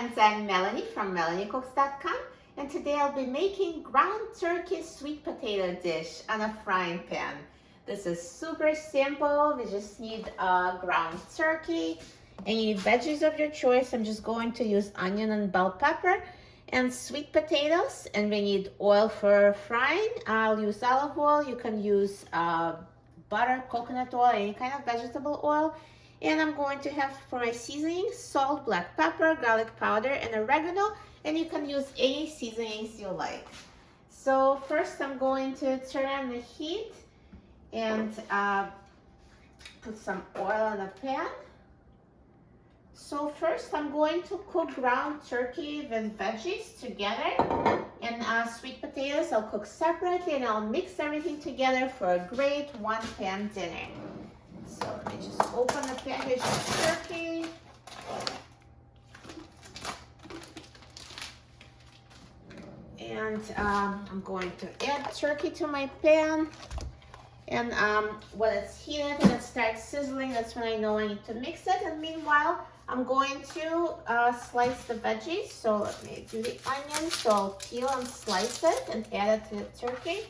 friends, I'm Melanie from melaniecooks.com, and today I'll be making ground turkey sweet potato dish on a frying pan. This is super simple. We just need ground turkey and you need veggies of your choice. I'm just going to use onion and bell pepper and sweet potatoes, and we need oil for frying. I'll use olive oil. You can use butter, coconut oil, any kind of vegetable oil. And I'm going to have for my seasoning salt, black pepper, garlic powder, and oregano. And you can use any seasonings you like. So first I'm going to turn on the heat and put some oil in a pan. So first I'm going to cook ground turkey with veggies together, and sweet potatoes I'll cook separately, and I'll mix everything together for a great one-pan dinner. So let me just open the package of turkey. And I'm going to add turkey to my pan. And when it's heated and it starts sizzling, that's when I know I need to mix it. And meanwhile, I'm going to slice the veggies. So let me do the onion. So I'll peel and slice it and add it to the turkey.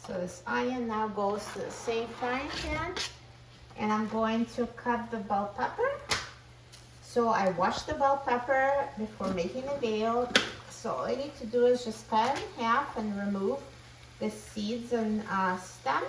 So this onion now goes to the same frying pan, and I'm going to cut the bell pepper. So I washed the bell pepper before making the video. So all I need to do is just cut it in half and remove the seeds and stem.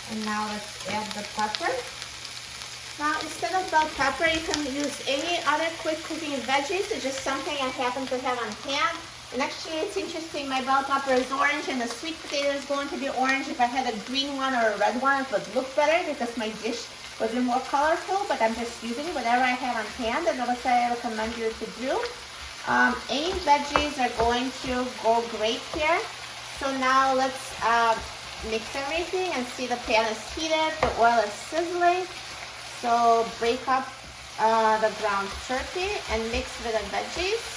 And now let's add the pepper. Now instead of bell pepper, you can use any other quick cooking veggies. It's just something I happen to have on hand. And actually it's interesting, my bell pepper is orange and the sweet potato is going to be orange. If I had a green one or a red one, it would look better because my dish would be more colorful, but I'm just using whatever I have on hand, and that's what I recommend you to do. Any veggies are going to go great here. So now let's mix everything and see the pan is heated, the oil is sizzling. So break up the ground turkey and mix with the veggies.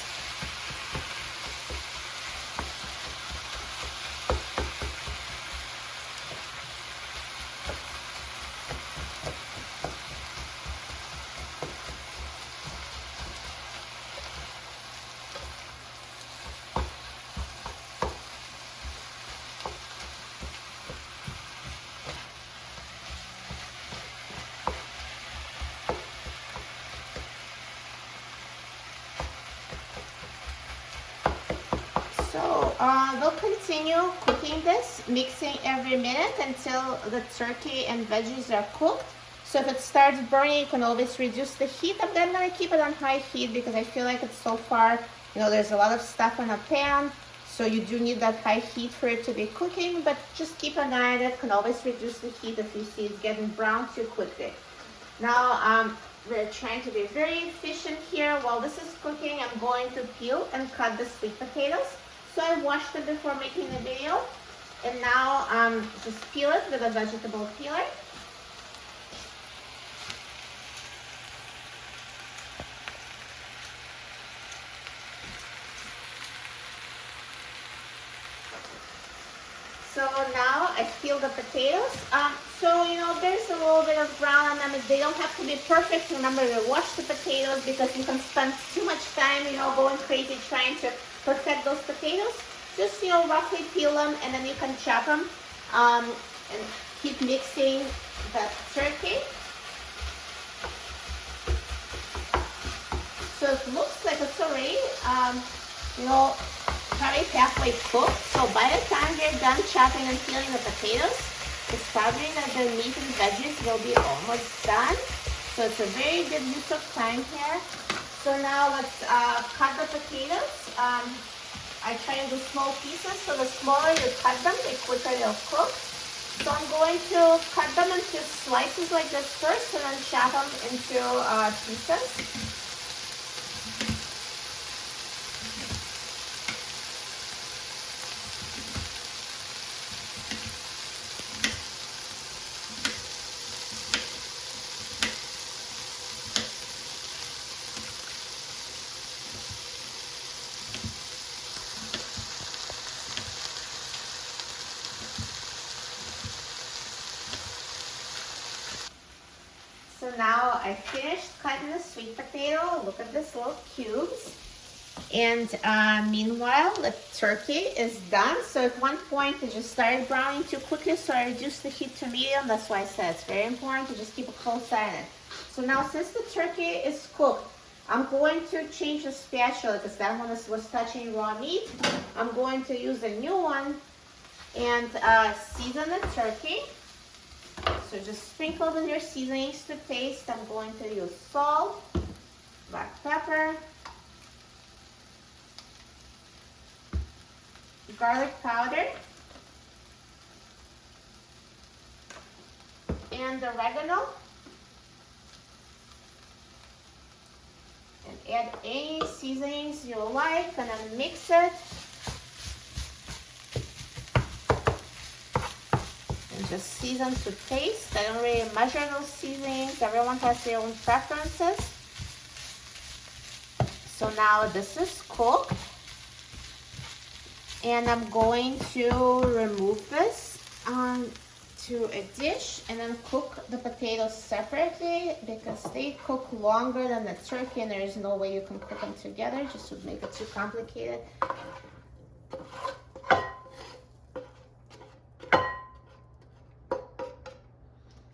So we'll continue cooking this, mixing every minute until the turkey and veggies are cooked. So if it starts burning, you can always reduce the heat. I'm gonna keep it on high heat because I feel like it's so far, there's a lot of stuff in a pan. So you do need that high heat for it to be cooking, but just keep an eye on it. You can always reduce the heat if you see it's getting brown too quickly. Now, we're trying to be very efficient here. While this is cooking, I'm going to peel and cut the sweet potatoes. So I washed it before making the video, and now just peel it with a vegetable peeler. So now I peel the potatoes. So there's a little bit of brown on them. They don't have to be perfect. Remember to wash the potatoes because you can spend too much time, going crazy trying to perfect those potatoes. Just roughly peel them, and then you can chop them and keep mixing the turkey. So it looks like it's already, you know, probably halfway cooked. So by the time you're done chopping and peeling the potatoes, it's probably that the meat and veggies will be almost done. So it's a very good use of time here. So now let's cut the potatoes. I try to do small pieces, so the smaller you cut them, the quicker they'll cook. So I'm going to cut them into slices like this first, and then chop them into pieces. So now I finished cutting the sweet potato. Look at this little cubes. And meanwhile, the turkey is done. So at one point, it just started browning too quickly, so I reduced the heat to medium. That's why I said it's very important to just keep a close eye on it. So now, since the turkey is cooked, I'm going to change the spatula because that one was touching raw meat. I'm going to use a new one and season the turkey. So just sprinkle with your seasonings to taste. I'm going to use salt, black pepper, garlic powder, and oregano. And add any seasonings you like and then mix it. Just season to taste. I don't really measure those seasonings. Everyone has their own preferences. So now this is cooked. And I'm going to remove this to a dish and then cook the potatoes separately because they cook longer than the turkey and there is no way you can cook them together. Just would make it too complicated.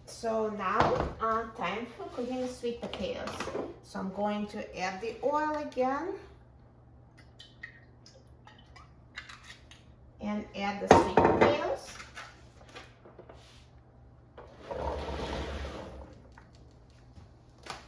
So now, time for cooking the sweet potatoes. So I'm going to add the oil again. And add the sweet potatoes.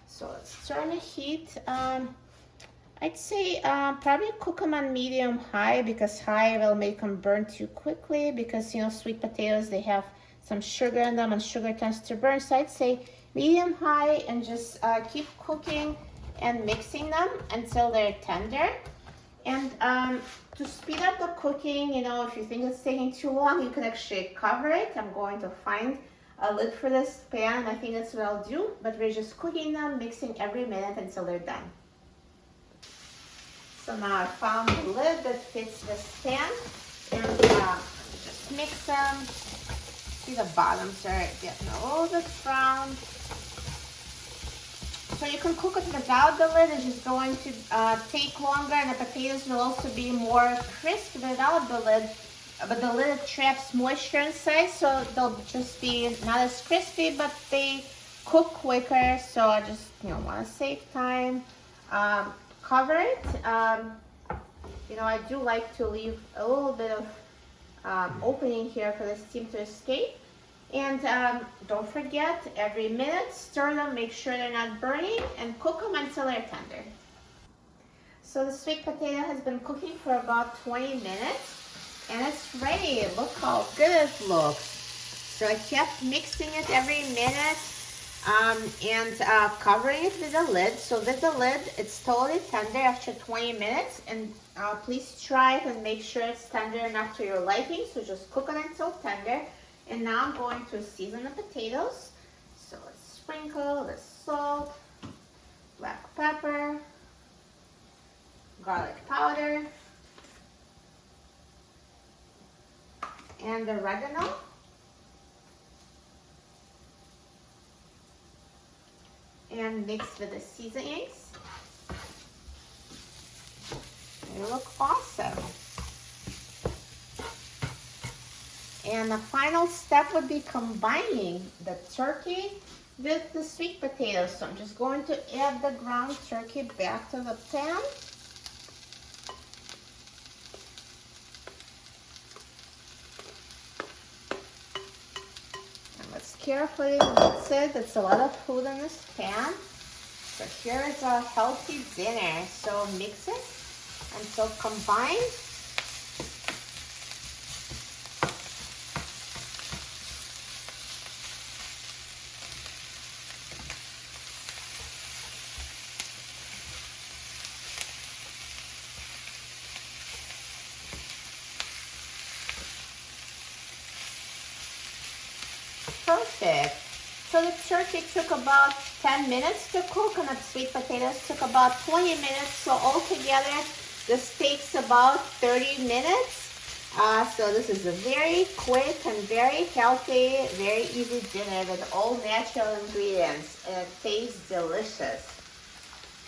So let's turn the heat. I'd say probably cook them on medium high because high will make them burn too quickly because, you know, sweet potatoes, they have some sugar in them and sugar tends to burn. So I'd say medium high and just keep cooking and mixing them until they're tender. And to speed up the cooking, you know, if you think it's taking too long, you can actually cover it. I'm going to find a lid for this pan. I think that's what I'll do, but we're just cooking them, mixing every minute until they're done. So now I found the lid that fits this pan and just mix them. See the bottoms are getting a little bit brown. So you can cook it without the lid. It's just going to take longer and the potatoes will also be more crisp without the lid. But the lid traps moisture inside, so they'll just be not as crispy, but they cook quicker. So I just, you know, want to save time. Cover it. You know, I do like to leave a little bit of opening here for the steam to escape. And don't forget, every minute, stir them, make sure they're not burning, and cook them until they're tender. So the sweet potato has been cooking for about 20 minutes, and it's ready. Look how good it looks. So I kept mixing it every minute and covering it with a lid. So with the lid, it's totally tender after 20 minutes, and please try it and make sure it's tender enough to your liking. So just cook it until tender. And now I'm going to season the potatoes. So let's sprinkle the salt, black pepper, garlic powder, and oregano. And mix with the seasonings. They look awesome. And the final step would be combining the turkey with the sweet potatoes. So I'm just going to add the ground turkey back to the pan. And let's carefully mix it. It's a lot of food in this pan. So here is a healthy dinner. So mix it until combined. Perfect. So the turkey took about 10 minutes to cook and the sweet potatoes took about 20 minutes. So altogether, this takes about 30 minutes. So this is a very quick and very healthy, very easy dinner with all natural ingredients. And it tastes delicious.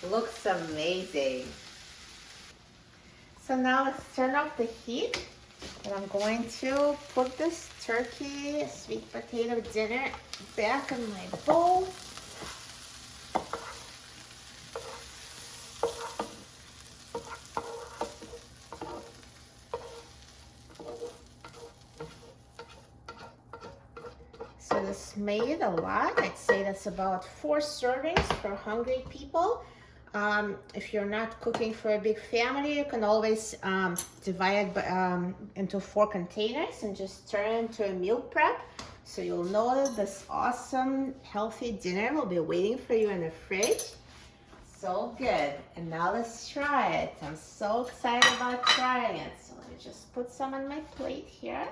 Looks amazing. So now let's turn off the heat. And I'm going to put this turkey sweet potato dinner back in my bowl. So this made a lot. I'd say that's about 4 servings for hungry people. If you're not cooking for a big family, you can always divide it into 4 containers and just turn it into a meal prep. So you'll know that this awesome, healthy dinner will be waiting for you in the fridge. So good. And now let's try it. I'm so excited about trying it. So let me just put some on my plate here.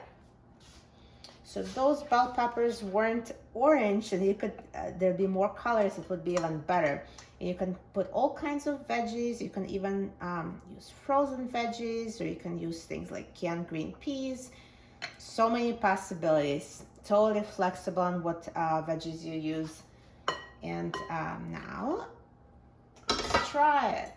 So those bell peppers weren't orange, and you could there'd be more colors, it would be even better. And you can put all kinds of veggies. You can even use frozen veggies, or you can use things like canned green peas. So many possibilities. Totally flexible on what veggies you use. And now let's try it.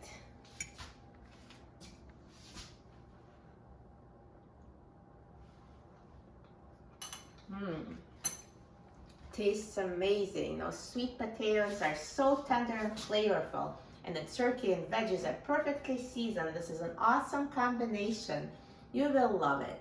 Tastes amazing. Those sweet potatoes are so tender and flavorful, and the turkey and veggies are perfectly seasoned. This is an awesome combination. You will love it.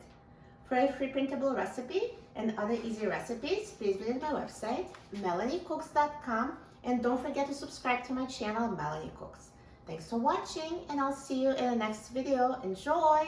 For a free printable recipe and other easy recipes, please visit my website, melaniecooks.com, and don't forget to subscribe to my channel, Melanie Cooks. Thanks for watching, and I'll see you in the next video. Enjoy!